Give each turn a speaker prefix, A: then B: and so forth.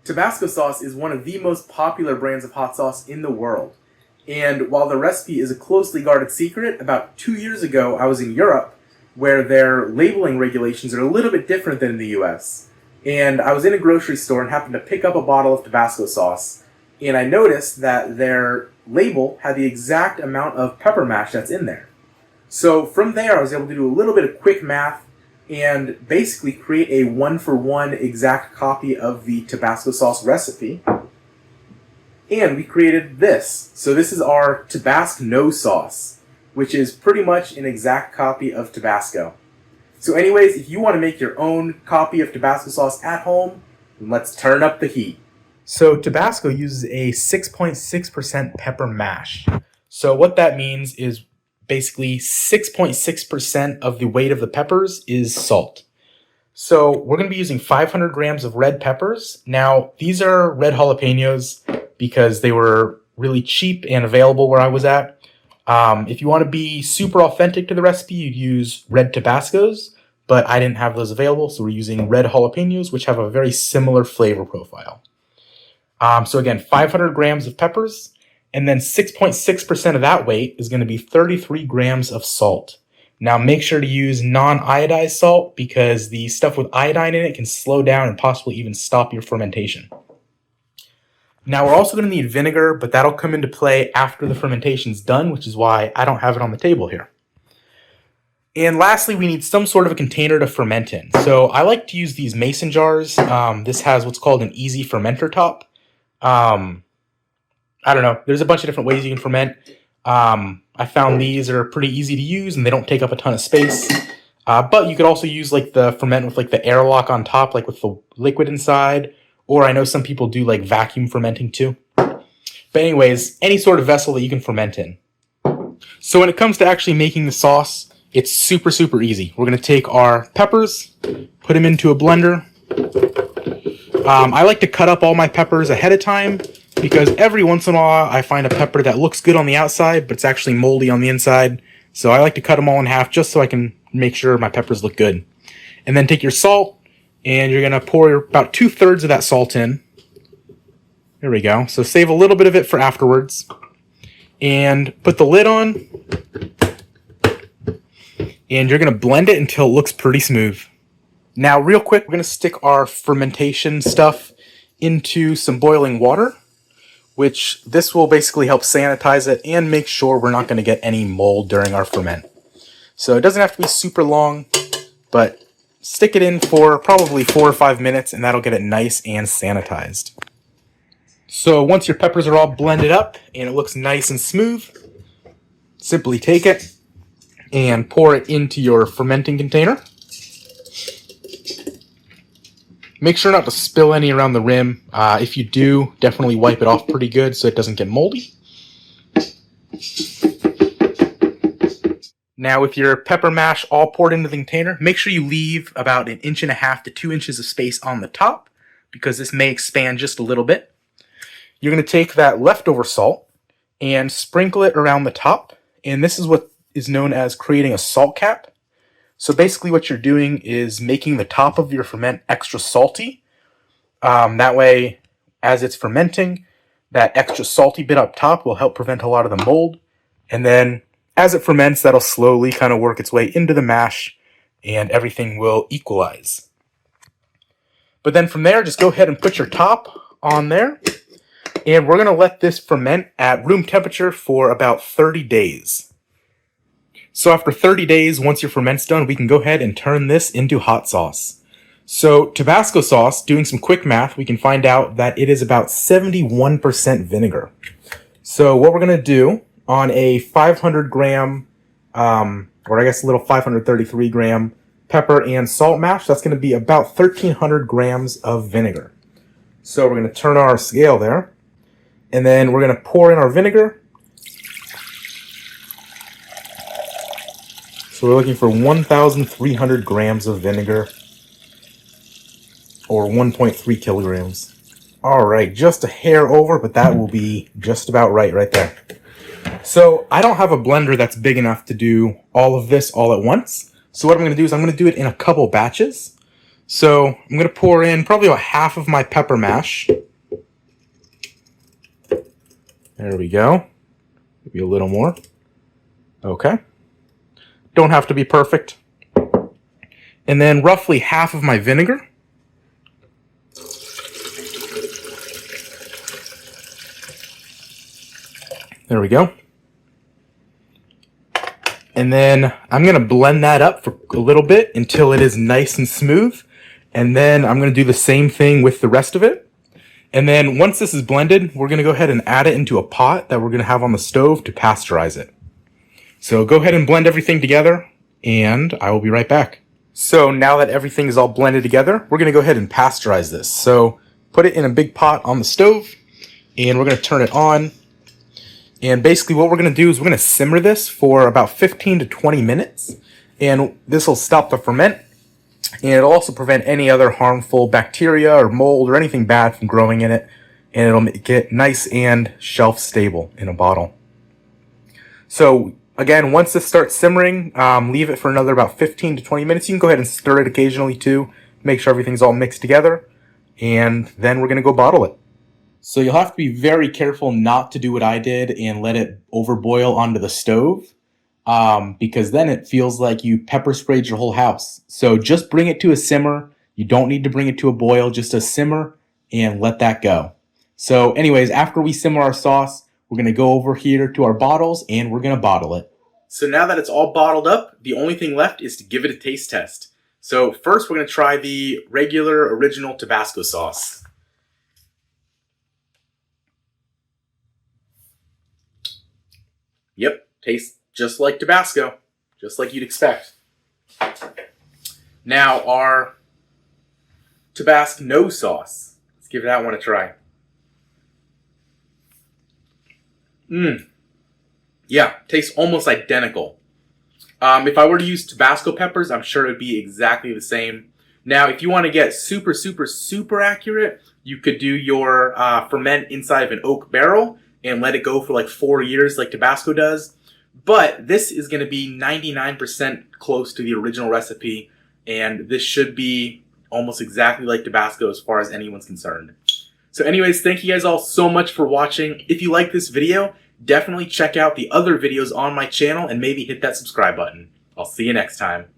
A: Tabasco sauce is one of the most popular brands of hot sauce in the world. And while the recipe is a closely guarded secret, about 2 years ago I was in Europe where their labeling regulations are a little bit different than in the US. And I was in a grocery store and happened to pick up a bottle of Tabasco sauce. And I noticed that their label had the exact amount of pepper mash that's in there. So from there I was able to do a little bit of quick math and basically create a one-for-one exact copy of the Tabasco sauce recipe. And we created this. So this is our Tabasco sauce, which is pretty much an exact copy of Tabasco. So anyways, if you want to make your own copy of Tabasco sauce at home, then let's turn up the heat. So Tabasco uses a 6.6% pepper mash. So what that means is basically 6.6% of the weight of the peppers is salt. So we're going to be using 500 grams of red peppers. Now, these are red jalapenos because they were really cheap and available where I was at. If you want to be super authentic to the recipe, you'd use red Tabascos, but I didn't have those available, so we're using red jalapenos, which have a very similar flavor profile. So again, 500 grams of peppers, and then 6.6% of that weight is going to be 33 grams of salt. Now make sure to use non-iodized salt because the stuff with iodine in it can slow down and possibly even stop your fermentation. Now we're also going to need vinegar, but that'll come into play after the fermentation's done, which is why I don't have it on the table here. And lastly, we need some sort of a container to ferment in. So I like to use these mason jars. This has what's called an easy fermenter top. I don't know. There's a bunch of different ways you can ferment. I found these are pretty easy to use and they don't take up a ton of space. But you could also use like the ferment with like the airlock on top, like with the liquid inside. Or I know some people do like vacuum fermenting too. But anyways, any sort of vessel that you can ferment in. So when it comes to actually making the sauce, it's super, super easy. We're going to take our peppers, put them into a blender. I like to cut up all my peppers ahead of time because every once in a while I find a pepper that looks good on the outside, but it's actually moldy on the inside. So I like to cut them all in half just so I can make sure my peppers look good. And then take your salt, and you're going to pour about 2/3 of that salt in. There we go. So save a little bit of it for afterwards. And put the lid on. And you're going to blend it until it looks pretty smooth. Now, real quick, we're going to stick our fermentation stuff into some boiling water, which this will basically help sanitize it and make sure we're not going to get any mold during our ferment. So it doesn't have to be super long, but stick it in for probably 4 or 5 minutes, and that'll get it nice and sanitized. So once your peppers are all blended up and it looks nice and smooth, simply take it and pour it into your fermenting container. Make sure not to spill any around the rim. If you do, definitely wipe it off pretty good so it doesn't get moldy. Now with your pepper mash all poured into the container, make sure you leave about 1.5 inches to 2 inches of space on the top because this may expand just a little bit. You're going to take that leftover salt and sprinkle it around the top, and this is what is known as creating a salt cap. So basically what you're doing is making the top of your ferment extra salty. That way, as it's fermenting, that extra salty bit up top will help prevent a lot of the mold. And then as it ferments, that'll slowly kind of work its way into the mash and everything will equalize. But then from there, just go ahead and put your top on there. And we're going to let this ferment at room temperature for about 30 days. So after 30 days, once your ferment's done, we can go ahead and turn this into hot sauce. So Tabasco sauce, doing some quick math, we can find out that it is about 71% vinegar. So what we're going to do on a 500 gram, or I guess a little 533 gram pepper and salt mash, that's going to be about 1,300 grams of vinegar. So we're going to turn on our scale there, and then we're going to pour in our vinegar. So we're looking for 1,300 grams of vinegar, or 1.3 kilograms. All right, just a hair over, but that will be just about right there. So I don't have a blender that's big enough to do all of this all at once. So what I'm going to do is I'm going to do it in a couple batches. So I'm going to pour in probably about half of my pepper mash. There we go. Maybe a little more. Okay. Don't have to be perfect. And then roughly half of my vinegar. There we go. And then I'm going to blend that up for a little bit until it is nice and smooth. And then I'm going to do the same thing with the rest of it. And then once this is blended, we're going to go ahead and add it into a pot that we're going to have on the stove to pasteurize it. So go ahead and blend everything together, and I will be right back. So now that everything is all blended together, we're going to go ahead and pasteurize this. So put it in a big pot on the stove, and we're going to turn it on. And basically what we're going to do is we're going to simmer this for about 15 to 20 minutes, and this will stop the ferment, and it'll also prevent any other harmful bacteria or mold or anything bad from growing in it, and it'll make it nice and shelf stable in a bottle. So again, once this starts simmering, leave it for another about 15 to 20 minutes. You can go ahead and stir it occasionally too, make sure everything's all mixed together, and then we're going to go bottle it. So you'll have to be very careful not to do what I did and let it overboil onto the stove, because then it feels like you pepper sprayed your whole house. So just bring it to a simmer. You don't need to bring it to a boil, just a simmer, and let that go. So anyways, after we simmer our sauce, we're going to go over here to our bottles and we're going to bottle it. So now that it's all bottled up, the only thing left is to give it a taste test. So first we're going to try the regular original Tabasco sauce. Yep, tastes just like Tabasco, just like you'd expect. Now our Tabasco sauce. Let's give that one a try. Yeah, tastes almost identical. If I were to use Tabasco peppers, I'm sure it would be exactly the same. Now, if you want to get super, super, super accurate, you could do your ferment inside of an oak barrel and let it go for like 4 years like Tabasco does. But this is going to be 99% close to the original recipe, and this should be almost exactly like Tabasco as far as anyone's concerned. So anyways, thank you guys all so much for watching. If you like this video, definitely check out the other videos on my channel and maybe hit that subscribe button. I'll see you next time.